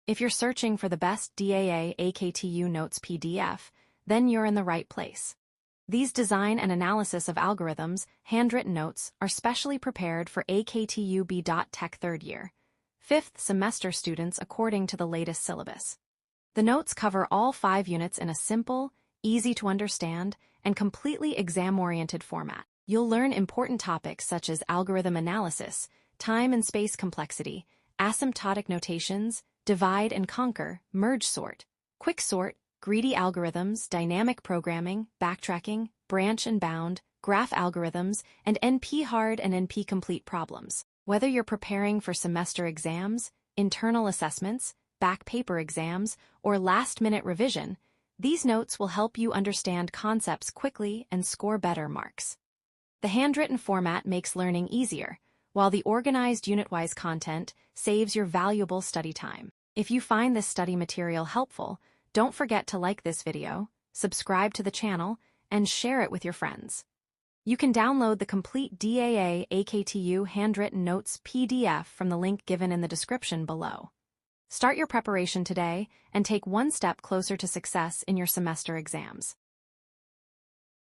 If you're searching for the best DAA AKTU notes PDF, then you're in the right place. These design and analysis of algorithms, handwritten notes, are specially prepared for AKTU B.Tech third year, fifth semester students according to the latest syllabus. The notes cover all 5 units in a simple, easy-to-understand, and completely exam-oriented format. You'll learn important topics such as algorithm analysis, time and space complexity, asymptotic notations, divide and conquer, merge sort, quick sort, greedy algorithms, dynamic programming, backtracking, branch and bound, graph algorithms, and NP-hard and NP-complete problems. Whether you're preparing for semester exams, internal assessments, back paper exams, or last-minute revision, these notes will help you understand concepts quickly and score better marks. The handwritten format makes learning easier, while the organized unit-wise content saves your valuable study time. If you find this study material helpful, don't forget to like this video, subscribe to the channel, and share it with your friends. You can download the complete DAA AKTU handwritten notes PDF from the link given in the description below. Start your preparation today and take one step closer to success in your semester exams.